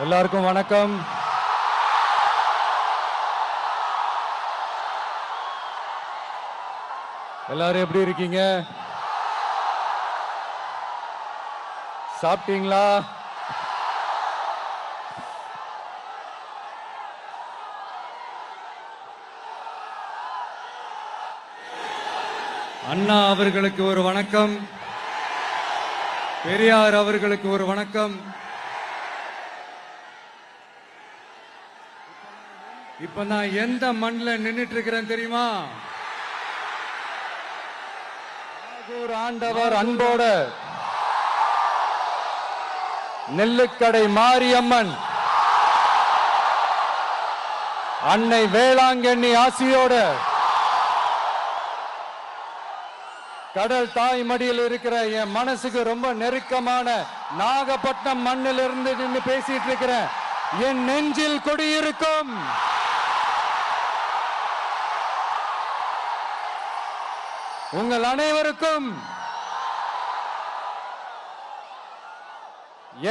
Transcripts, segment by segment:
எல்லாருக்கும் வணக்கம். எல்லாரும் எப்படி இருக்கீங்க? சாப்பிட்டீங்களா? அண்ணா அவர்களுக்கு ஒரு வணக்கம், பெரியார் அவர்களுக்கு ஒரு வணக்கம். இப்ப நான் எந்த மண்ணில் நின்றுட்டு இருக்கிறேன் தெரியுமா? ஆண்டவர் அன்போட நெல்லுக்கடை மாரியம்மன் அன்னை வேளாங்கண்ணி ஆசியோட கடல் தாய் மடியில் இருக்கிற என் மனசுக்கு ரொம்ப நெருக்கமான நாகப்பட்டினம் மண்ணில் இருந்து நின்று பேசிட்டு இருக்கிறேன். என் நெஞ்சில் கொடியிருக்கும் உங்கள் அனைவருக்கும்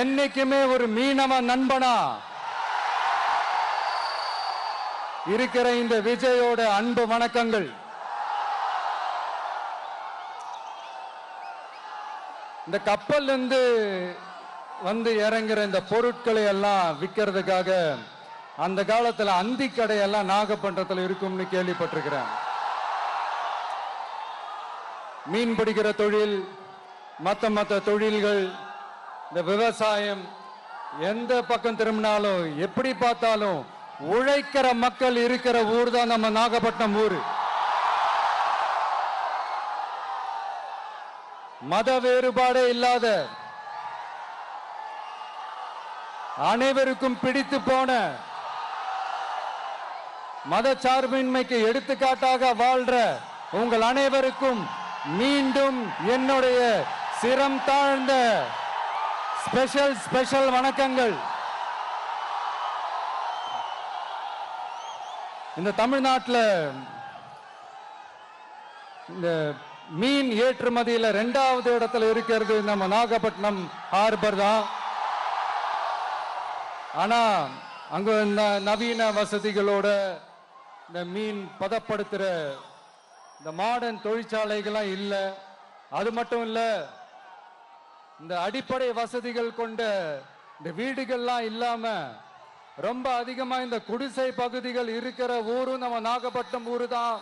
என்னைக்குமே ஒரு மீனவ நண்பனா இருக்கிற இந்த விஜயோட அன்பு வணக்கங்கள். இந்த கப்பல் இருந்து வந்து இறங்குற இந்த பொருட்களை எல்லாம் விற்கிறதுக்காக அந்த காலத்துல அந்தி கடையெல்லாம் நாகப்பட்டினத்தில் இருக்கும்னு கேள்விப்பட்டிருக்கிறேன். மீன் பிடிக்கிற தொழில், மற்ற தொழில்கள், இந்த விவசாயம், எந்த பக்கம் திரும்பினாலும் எப்படி பார்த்தாலும் உழைக்கிற மக்கள் இருக்கிற ஊர் தான் நம்ம நாகப்பட்டினம் ஊர். மத வேறுபாடே இல்லாத, அனைவருக்கும் பிடித்து போன, மத சார்பின்மைக்கு எடுத்துக்காட்டாக வாழ்ற உங்கள் அனைவருக்கும் மீண்டும் என்னுடைய சிரம் தாழ்ந்த ஸ்பெஷல் வணக்கங்கள். இந்த தமிழ்நாட்டில் இந்த மீன் ஏற்றுமதியில் 2வது இடத்துல இருக்கிறது நம்ம நாகப்பட்டினம் ஹார்பர் தான். ஆனா அங்க நவீன வசதிகளோட இந்த மீன் பதப்படுத்துற இந்த மாடர்ன் தொழிற்சாலைகள்லாம் இல்லை. அது மட்டும் இல்ல, இந்த அடிப்படை வசதிகள் கொண்ட இந்த வீடுகள்லாம் இல்லாம ரொம்ப அதிகமா இந்த குடிசை பகுதிகள் இருக்கிற ஊரும் நம்ம நாகப்பட்டினம் ஊரு தான்.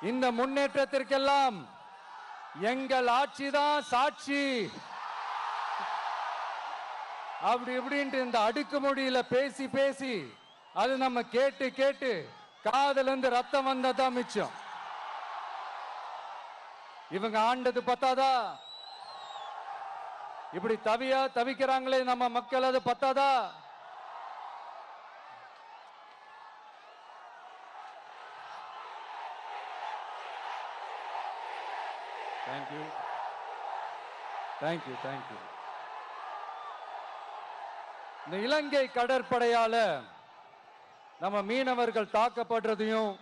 இந்த முன்னேற்றத்திற்கெல்லாம் எங்கள் ஆட்சி தான் சாட்சி. அப்படி இப்படின்ட்டு இந்த அடுக்குமொழியில பேசி பேசி அது நம்ம கேட்டு கேட்டு காதுல இருந்து ரத்தம் வந்ததான் மிச்சம். இவங்க ஆண்டது பத்தாதா? இப்படி தவிக்கிறாங்களே நம்ம மக்கள், அது பத்தாதா? தேங்க்யூ. இந்த இலங்கை கடற்படையால நம்ம மீனவர்கள் தாக்கப்படுறதையும்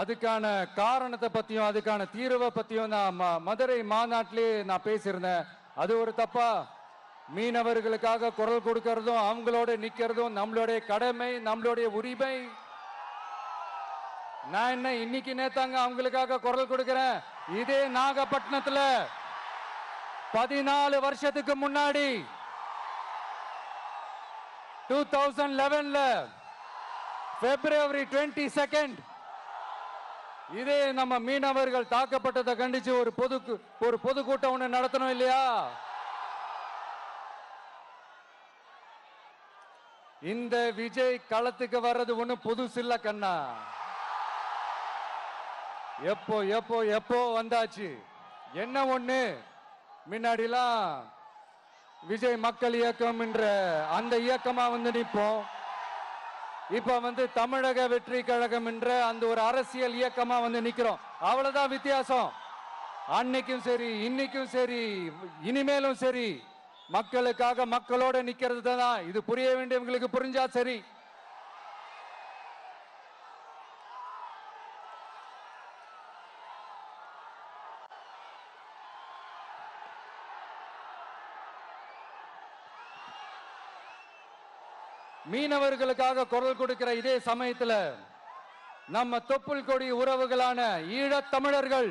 அதுக்கான காரணத்தை பத்தியும் அதுக்கான தீர்வை பத்தியும் நான் மதுரை மாநாட்டிலே நான் பேசியிருந்தேன். அது ஒரு தப்பா? மீனவர்களுக்காக குரல் கொடுக்கறதும் அவங்களோட நிக்கிறதும் நம்மளுடைய கடமை, நம்மளுடைய உரிமை. நான் என்ன இன்னைக்கு நேத்தாங்க அவங்களுக்காக குரல் கொடுக்கிறேன். இதே நாகப்பட்டினத்துல 14 வருஷத்துக்கு முன்னாடி 2011 February 22 இதே நம்ம மீனவர்கள் தாக்கப்பட்டதை கண்டிச்சு ஒரு பொதுக்கூட்டம் ஒண்ணு நடத்தணும் இல்லையா? இந்த விஜய் களத்துக்கு வர்றது ஒண்ணு புதுசு இல்ல கண்ணா. எப்போ வந்தாச்சு. என்ன ஒண்ணு, முன்னாடிலாம் விஜய் மக்கள் இயக்கம் என்ற அந்த இயக்கமா வந்து நிற்போம். இப்ப தமிழக வெற்றி கழகம் என்ற அந்த ஒரு அரசியல் இயக்கமா வந்து நிக்கிறோம். அவ்வளவுதான் வித்தியாசம். அன்னைக்கும் சரி, இன்னைக்கும் சரி, இனிமேலும் சரி, மக்களுக்காக மக்களோட நிக்கிறது தான். இது புரிய வேண்டியவங்களுக்கு புரிஞ்சா சரி. மீனவர்களுக்காக குரல் கொடுக்கிற இதே சமயத்துல நம்ம தொப்புள் கொடி உறவுகளான ஈழத் தமிழர்கள்,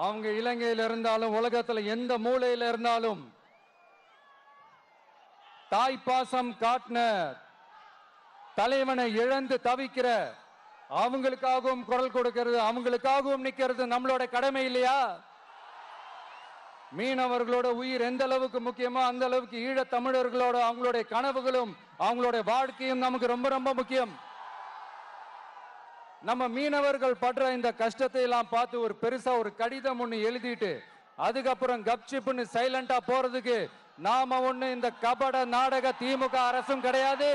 அவங்க இலங்கையில் இருந்தாலும் உலகத்துல எந்த மூலையில இருந்தாலும் தாய்ப்பாசம் காட்டின தலைவனை இழந்து தவிக்கிற அவங்களுக்காகவும் குரல் கொடுக்கிறது, அவங்களுக்காகவும் நிக்கிறது நம்மளோட கடமை இல்லையா? மீனவர்களோட உயிர் எந்த அளவுக்கு முக்கியமோ அந்த அளவுக்கு ஈழ தமிழர்களோட அவங்களுடைய கனவுகளும் அவங்களுடைய வாழ்க்கையும் நமக்கு ரொம்ப ரொம்ப முக்கியம். நம்ம மீனவர்கள் படுற இந்த கஷ்டத்தை எல்லாம் பார்த்து ஒரு பெருசா ஒரு கடிதம் ஒண்ணு எழுதிட்டு அதுக்கப்புறம் கப்சிப்னு சைலண்டா போறதுக்கு நாம ஒண்ணு இந்த கபட நாடக திமுக அரசும் கிடையாது.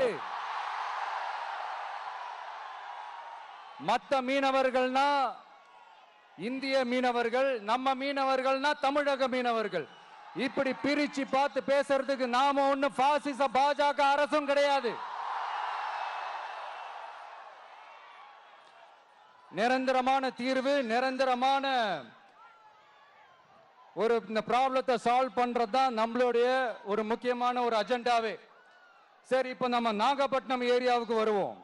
மத்த மீனவர்கள்னா இந்திய மீனவர்கள், நம்ம மீனவர்கள்னா தமிழக மீனவர்கள், இப்படி பிரிச்சு பார்த்து பேசுறதுக்கு நாம ஒண்ணு பாசிச பாஜக அரசும் கிடையாது. நிரந்தரமான தீர்வு, நிரந்தரமான ஒரு இந்த ப்ராப்ளத்தை சால்வ் பண்றது தான் நம்மளுடைய ஒரு முக்கியமான ஒரு அஜெண்டாவே. சரி, இப்ப நம்ம நாகப்பட்டினம் ஏரியாவுக்கு வருவோம்.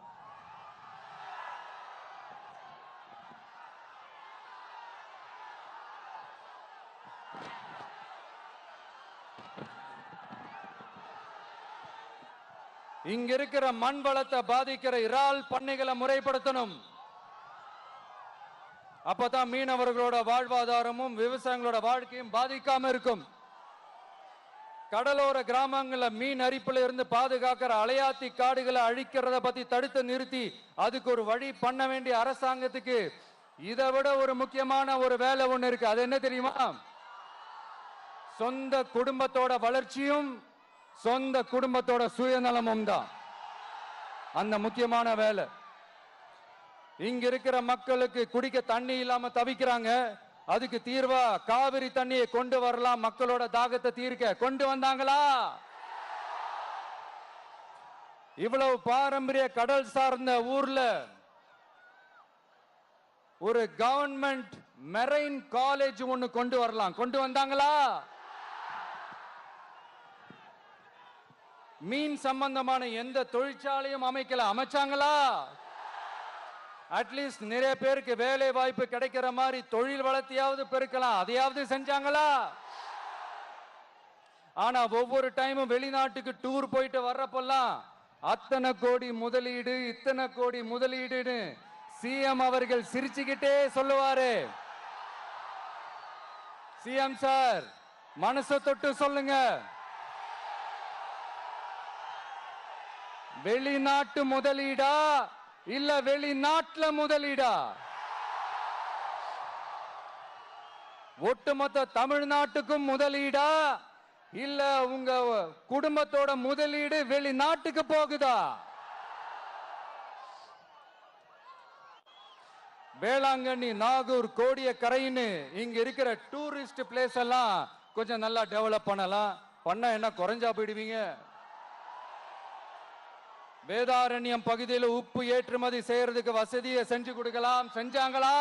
இங்க இருக்கிற மண் வளத்தை பாதிக்கிற இறால் பண்ணைகளை முறைப்படுத்தணும். அப்பதான் மீனவர்களோட வாழ்வாதாரமும் விவசாயிகளோட வாழ்க்கையும் பாதிக்காம இருக்கும். கடலோர கிராமங்கள்ல மீன் அரிப்புல இருந்து பாதுகாக்கிற அலையாத்தி காடுகளை அழிக்கிறத பத்தி தடுத்து நிறுத்தி அதுக்கு ஒரு வழி பண்ண வேண்டிய அரசாங்கத்துக்கு இதை விட ஒரு முக்கியமான ஒரு வேலை ஒண்ணு இருக்கு. அது என்ன தெரியுமா? சொந்த குடும்பத்தோட வளர்ச்சியும் சொந்த குடும்பத்தோட சுயநலமும் தான் அந்த முக்கியமான வேலை. இங்க இருக்கிற மக்களுக்கு குடிக்க தண்ணி இல்லாம தவிக்கிறாங்க. அதுக்கு தீர்வா காவிரி தண்ணியை கொண்டு வரலாம், மக்களோட தாகத்தை தீர்க்க. கொண்டு வந்தாங்களா? இவ்வளவு பாரம்பரிய கடல் சார்ந்த ஊர்ல ஒரு கவர்மெண்ட் மெரைன் காலேஜ் ஒண்ணு கொண்டு வரலாம். கொண்டு வந்தாங்களா? மீன் சம்பந்தமான எந்த தொழிற்சாலையும் அமைக்கல. அமைச்சாங்களா? அட்லீஸ்ட் நிறைய பேருக்கு வேலை வாய்ப்பு கிடைக்கிற மாதிரி தொழில் வளர்த்தியாவது பெருக்கலாம். அதையாவது செஞ்சாங்களா? ஆனா ஒவ்வொரு டைமும் வெளிநாட்டுக்கு டூர் போயிட்டு வர்றப்பெல்லாம் அத்தனை கோடி முதலீடு, இத்தனை கோடி முதலீடுன்னு சிஎம் அவர்கள் சிரிச்சுக்கிட்டே சொல்லுவாரு. சிஎம் சார், மனசை தொட்டு சொல்லுங்க, வெளிநாட்டு முதலீடா இல்ல வெளிநாட்டுல முதலீடா? ஒட்டுமொத்த தமிழ்நாட்டுக்கும் முதலீடா இல்ல உங்க குடும்பத்தோட முதலீடு வெளிநாட்டுக்கு போகுதா? வேளாங்கண்ணி, நாகூர், கோடியக்கரைன்னு இங்க இருக்கிற டூரிஸ்ட் பிளேஸ் எல்லாம் கொஞ்சம் நல்லா டெவலப் பண்ணலாம். பண்ண என்ன குறைஞ்சா போயிடுவீங்க? வேதாரண்யம் பகுதியில் உப்பு ஏற்றுமதி செய்யறதுக்கு வசதியை செஞ்சு கொடுக்கலாம். செஞ்சாங்களா?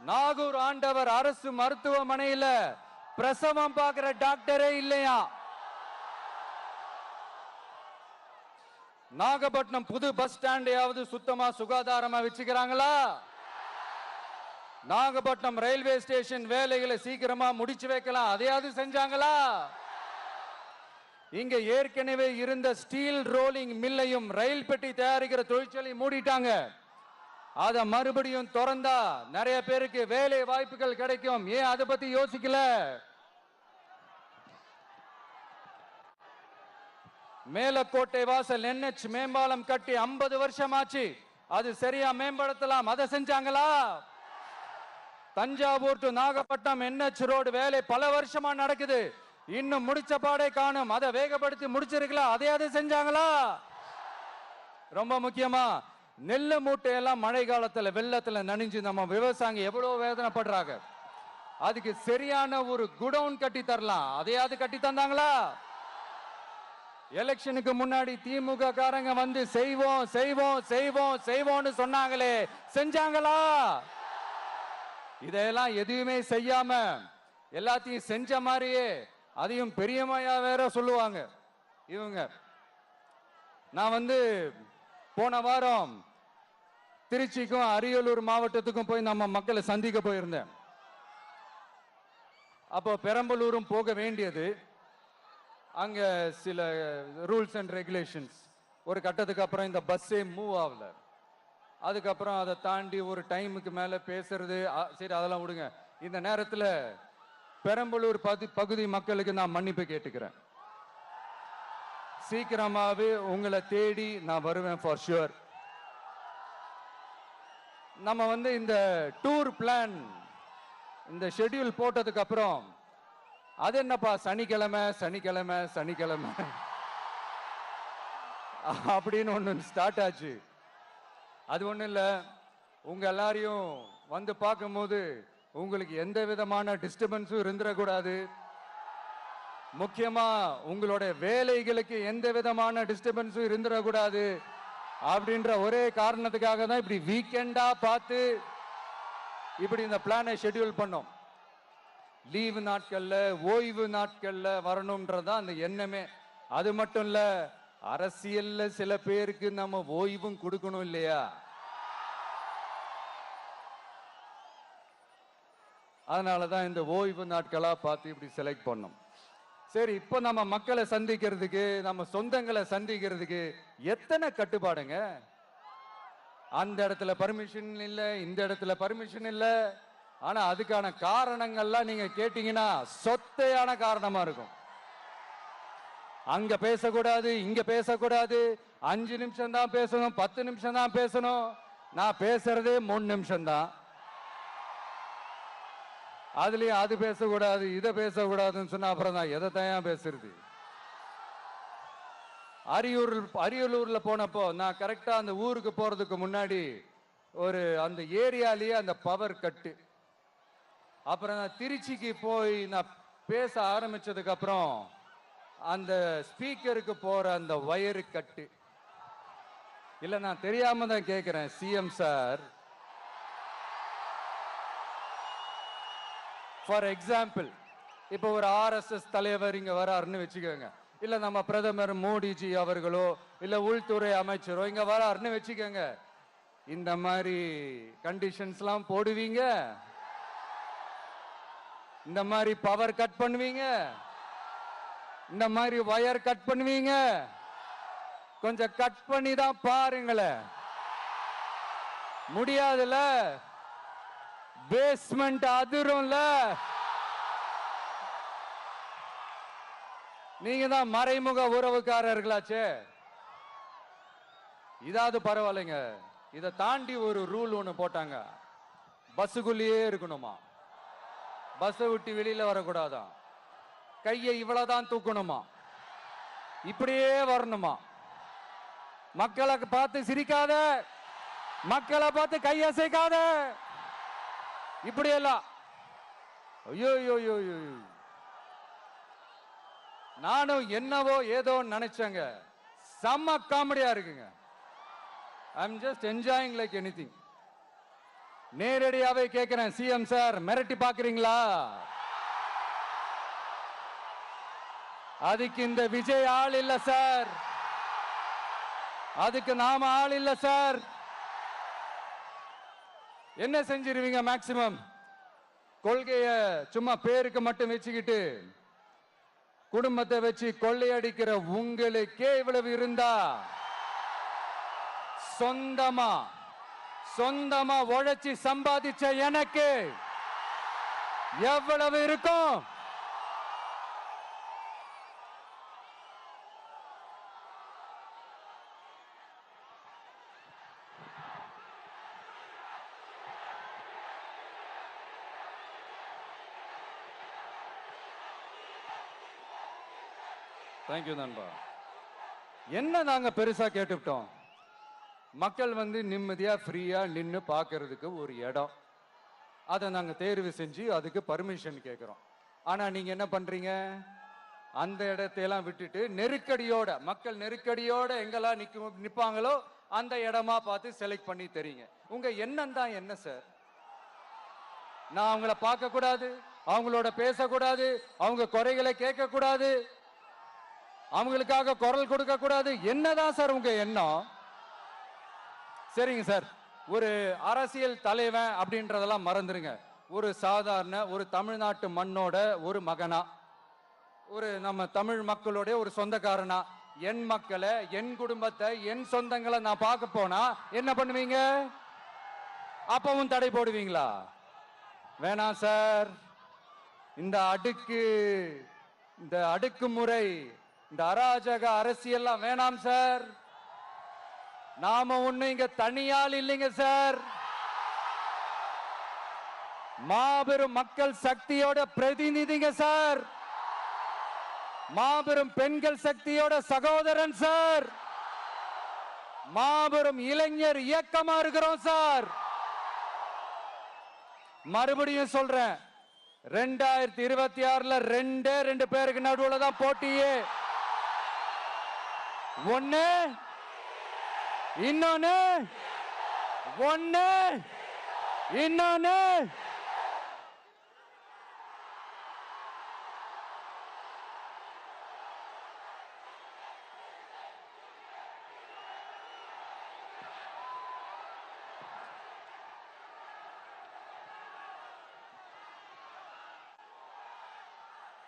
நாகூர் ஆண்டவர் அரசு மருத்துவமனையில பிரசவம் பார்க்கிற டாக்டரே இல்லையா? நாகப்பட்டினம் புது பஸ் ஸ்டாண்டையாவது சுத்தமா சுகாதாரமா வச்சுக்கிறாங்களா? நாகப்பட்டினம் ரயில்வே ஸ்டேஷன் வேலைகளை சீக்கிரமா முடிச்சு வைக்கலாம். அதையாவது செஞ்சாங்களா? இங்க ஏற்கனவே இருந்த ஸ்டீல் ரோலிங் மில்லையும் ரயில் பெட்டி தயாரிக்கிற தொழிற்சாலை மூடிட்டாங்க. அத மறுபடியும் திறந்தா நிறைய பேருக்கு வேலை வாய்ப்புகள் கிடைக்கும். ஏன் அதை பத்தி யோசிக்கல? மேலக்கோட்டை வாசல் NH மேம்பாலம் கட்டி 50 வருஷம் ஆச்சு. அது சரியா மேம்படுத்தலாம். அதை செஞ்சாங்களா? Thanjavur to Nagapattinam NH road வேலை பல வருஷமா நடக்குது. இன்னும் முடிச்ச பாடே காணும். அதை வேகப்படுத்தி முடிச்சிருக்கலாம். அதையாவது செஞ்சாங்களா? ரொம்ப முக்கியமா நெல்லு மூட்டையெல்லாம் மழை காலத்துல வெள்ளத்துல நனைஞ்சு நம்ம விவசாயிங்க எவ்வளவு வேதனைப்படுறாங்க. அதுக்கு சரியான ஒரு குடவுன் கட்டி தரலாம். அதையாவது கட்டி தந்தாங்களா? எலெக்ஷனுக்கு முன்னாடி திமுக காரங்க வந்து செய்வோம் செய்வோம் செய்வோம் செய்வோம்னு சொன்னாங்களே, செஞ்சாங்களா? இதெல்லாம் எதுவுமே செய்யாம எல்லாத்தையும் செஞ்ச மாதிரியே அதையும் பெரியம்மையா வேற சொல்லுவாங்க இவங்க. நான் போன வாரம் திருச்சிக்கும் அரியலூர் மாவட்டத்துக்கும் போய் நம்ம மக்களை சந்திக்க போயிருந்தேன். அப்போ பெரம்பலூரும் போக வேண்டியது. அங்க சில ரூல்ஸ் அண்ட் ரெகுலேஷன்ஸ், ஒரு கட்டத்துக்கு அப்புறம் இந்த பஸ்ஸே மூவ் ஆகல. அதுக்கப்புறம் அதை தாண்டி ஒரு டைமுக்கு மேல பேசுறது, சரி அதெல்லாம் விடுங்க. இந்த நேரத்தில் பெரம்பலூர் பகுதி மக்களுக்கு நான் மன்னிப்பு கேட்டுக்கிறேன். சீக்கிரமாவே உங்களை தேடி நான் வருவேன் ஃபார் ஷுவர். நம்ம இந்த டூர் பிளான், இந்த ஷெட்யூல் போட்டதுக்கு அப்புறம் அது என்னப்பா சனிக்கிழமை சனிக்கிழமை சனிக்கிழமை அப்படின்னு ஒன்று ஸ்டார்ட் ஆச்சு. அது ஒன்றும் இல்லை, உங்க எல்லாரையும் பார்க்கும்போது உங்களுக்கு எந்த விதமான டிஸ்டர்பன்ஸும் இருந்துடக்கூடாது. முக்கியமா உங்களுடைய வேலைகளுக்கு எந்த விதமான டிஸ்டர்பன்ஸும் இருந்துடக்கூடாது அப்படின்ற ஒரே காரணத்துக்காக தான் இப்படி வீக்கெண்டா பார்த்து இப்படி இந்த பிளானை ஷெட்யூல் பண்ணோம். லீவு நாட்கள்ல, ஓய்வு நாட்கள்ல வரணும்ன்றதான் அந்த எண்ணமே. அது மட்டும் இல்ல, அரசியல்ல சில பேருக்கு நம்ம ஓய்வும் கொடுக்கணும் இல்லையா? அதனாலதான் இந்த ஓய்வு நாட்களா பார்த்து இப்படி செலக்ட் பண்ணோம். சரி, இப்போ நம்ம மக்களை சந்திக்கிறதுக்கு, நம்ம சொந்தங்களை சந்திக்கிறதுக்கு எத்தனை கட்டுப்பாடுங்க. அந்த இடத்துல பர்மிஷன் இல்லை, இந்த இடத்துல பர்மிஷன் இல்லை. ஆனா அதுக்கான காரணங்கள்லாம் நீங்க கேட்டீங்கன்னா சொத்தையான காரணமா இருக்கும். அங்க பேசக்கூடாது, இங்க பேசக்கூடாது, 5 நிமிஷம் தான் பேசணும், 10 நிமிஷம் தான் பேசணும். நான் பேசுறதே 3 நிமிஷம் தான். அதுலயும் அது பேசக்கூடாது, இதை பேசக்கூடாதுன்னு சொன்னா அப்புறம் தான் எதை தான் பேசுறது. அரியலூர்ல போனப்போ நான் கரெக்டா அந்த ஊருக்கு போறதுக்கு முன்னாடி அந்த ஏரியாலேயே அந்த பவர் கட்டு. அப்புறம் நான் திருச்சிக்கு போய் நான் பேச ஆரம்பிச்சதுக்கு அப்புறம் அந்த ஸ்பீக்கருக்கு போற அந்த வயரு கட்டு. இல்ல, நான் தெரியாம தான் கேட்கிறேன் சிஎம் சார். ஃபார் எக்ஸாம்பிள், இப்போ ஒரு RSS தலைவர் இங்க வராருன்னு வச்சுக்கோங்க, இல்ல நம்ம பிரதமர் மோடிஜி அவர்களோ இல்ல உள்துறை அமைச்சரோ இங்க வராருன்னு வச்சுக்கோங்க. இந்த மாதிரி கண்டிஷன்ஸ்லாம் போடுவீங்க, இந்த மாதிரி பவர் கட் பண்ணுவீங்க, இந்த மாதிரி வயர் கட் பண்ணுவீங்க. கொஞ்சம் கட் பண்ணி தான் பாருங்களேன். முடியாதுல, பேஸ்மெண்ட் அதிரும்ல. நீங்க தான் மறைமுக உறவுக்காரர்களாச்சே. இதாவது பரவாயில்லைங்க. இதை தாண்டி ஒரு ரூல் ஒண்ணு போட்டாங்க, பஸ்ஸுக்குள்ளேயே இருக்கணுமா, பஸ்ஸை விட்டு வெளியில வரக்கூடாதான், கையை இவ்வளவுதான் தூக்கணுமா, இப்படியே வரணுமா. மக்களை பார்த்து சிரிக்காத, மக்களை பார்த்து கையசைக்காத, இப்படியெல்லாம். ஐயோ ஐயோ, நானும் என்னவோ ஏதோ நினைச்சேங்க. செம்ம காமெடியா இருக்குங்க. I am just enjoying like anything. நேரடியாவே கேட்கிறேன், சிஎம் சார் மிரட்டி பாக்குறீங்களா? அதுக்கு இந்த விஜய் ஆள் இல்ல சார், அதுக்கு நாம ஆள் இல்ல சார். என்ன செஞ்சிருவீங்க? மேக்சிமம் கொள்கைய சும்மா பேருக்கு மட்டும் வச்சுக்கிட்டு குடும்பத்தை வச்சு கொள்ளையடிக்கிற உங்களுக்கே இவ்வளவு இருந்தா, சொந்தமா உழைச்சி சம்பாதிச்ச எனக்கு எவ்வளவு இருக்கும்? தேங்க்யூ நண்பா. என்ன நாங்க பெருசா கேட்டுவிட்டோம்? மக்கள் நிம்மதியா ஃப்ரீயா நின்று பார்க்கறதுக்கு ஒரு இடம், அதை நாங்க தேர்வு செஞ்சு அதுக்கு பர்மிஷன் கேட்கிறோம். ஆனா நீங்க என்ன பண்றீங்க? அந்த இடத்தையெல்லாம் விட்டுட்டு நெருக்கடியோட, மக்கள் நெருக்கடியோட எங்கெல்லாம் நிப்பாங்களோ அந்த இடமா பார்த்து செலக்ட் பண்ணி தெரியுங்க. உங்க எண்ணம் தான் என்ன சார்? நான் அவங்கள பார்க்க கூடாது, அவங்களோட பேசக்கூடாது, அவங்க குறைகளை கேட்க கூடாது, அவங்களுக்காக குரல் கொடுக்க கூடாது. என்னதான் சார் உங்க எண்ணம்? சரிங்க சார், ஒரு அரசியல் தலைவன் அப்படின்றதெல்லாம் மறந்துருங்க. ஒரு சாதாரண ஒரு தமிழ்நாட்டு மண்ணோட ஒரு மகனா, ஒரு நம்ம தமிழ் மக்களுடைய ஒரு சொந்தக்காரனா, என் மக்களை, என் குடும்பத்தை, என் சொந்தங்களை நான் பார்க்க போனா என்ன பண்ணுவீங்க? அப்பவும் தடை போடுவீங்களா? வேணாம் சார். இந்த அடுக்குமுறை, இந்த அராஜக அரசியல்லாம் வேணாம் சார். நாம ஒண்ணு இங்க தனியால் இல்லைங்க சார். மாபெரும் மக்கள் சக்தியோட பிரதிநிதிங்க சார். மாபெரும் பெண்கள் சக்தியோட சகோதரன் சார். மாபெரும் இளைஞர் இயக்கமா இருக்கிறோம் சார். மறுபடியும் சொல்றேன், 2026ல ரெண்டு பேருக்கு நடுவுல தான் போட்டியே. ஒண்ணு இன்னொன்னு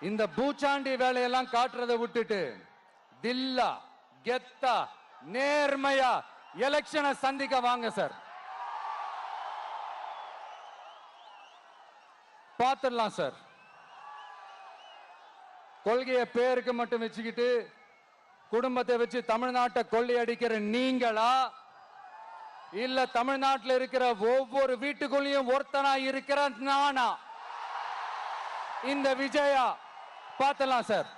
இந்த பூச்சாண்டி வேலையெல்லாம் காட்டுறதை விட்டுட்டு தில்லா கெத்தா நேர்மையா எலெக்ஷனை சந்திக்க வாங்க சார். பார்த்துடலாம் சார். கொள்கையை பேருக்கு மட்டும் வச்சுக்கிட்டு குடும்பத்தை வச்சு தமிழ்நாட்டை கொள்ளையடிக்கிற நீங்களா, இல்ல தமிழ்நாட்டில் இருக்கிற ஒவ்வொரு வீட்டுக்குள்ளேயும் ஒருத்தனா இருக்கிற நானா, இந்த விஜயா? பார்த்துடலாம் சார்.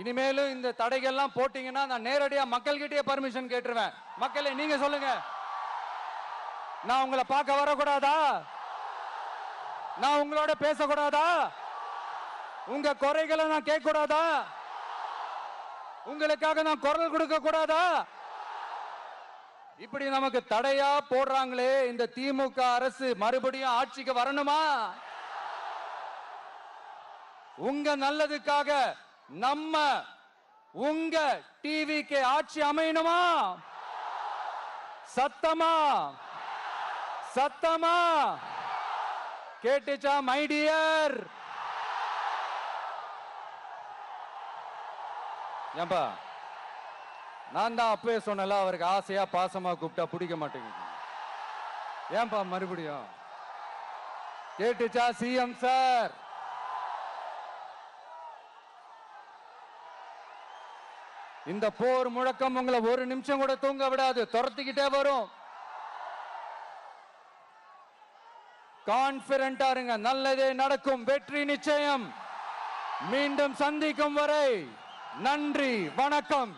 இனிமேலும் இந்த தடைகள்லாம் போட்டீங்கன்னா நான் நேரடியா மக்கள்கிட்டயே பர்மிஷன் கேட்டுருவேன். மக்களே நீங்க சொல்லுங்க, நான் உங்களை பார்க்க வரக்கூடாதா? நான் உங்களோட பேசக்கூடாதா? உங்க குறைகளை நான் கேட்க கூடாதா? உங்களுக்காக நான் குரல் கொடுக்க கூடாதா? இப்படி நமக்கு தடையா போடுறாங்களே, இந்த திமுக அரசு மறுபடியும் ஆட்சிக்கு வரணுமா? உங்க நல்லதுக்காக நம்ம உங்க டிவிக்கு ஆட்சி அமையணுமா? சத்தமா கேட்டுச்சா மை டியர்? ஏன்பா, நான் தான் அப்பவே சொன்னல, அவருக்கு ஆசையா பாசமா கூப்பிட்டா பிடிக்க மாட்டேங்குது. ஏன்பா மறுபடியும்? கேட்டுச்சா சிஎம் சார்? இந்த போர் முழக்கம் உங்களை ஒரு நிமிஷம் கூட தூங்க விடாது, துரத்திக்கிட்டே வரும். கான்பிடண்டா இருங்க, நல்லதே நடக்கும், வெற்றி நிச்சயம். மீண்டும் சந்திக்கும் வரை நன்றி, வணக்கம்.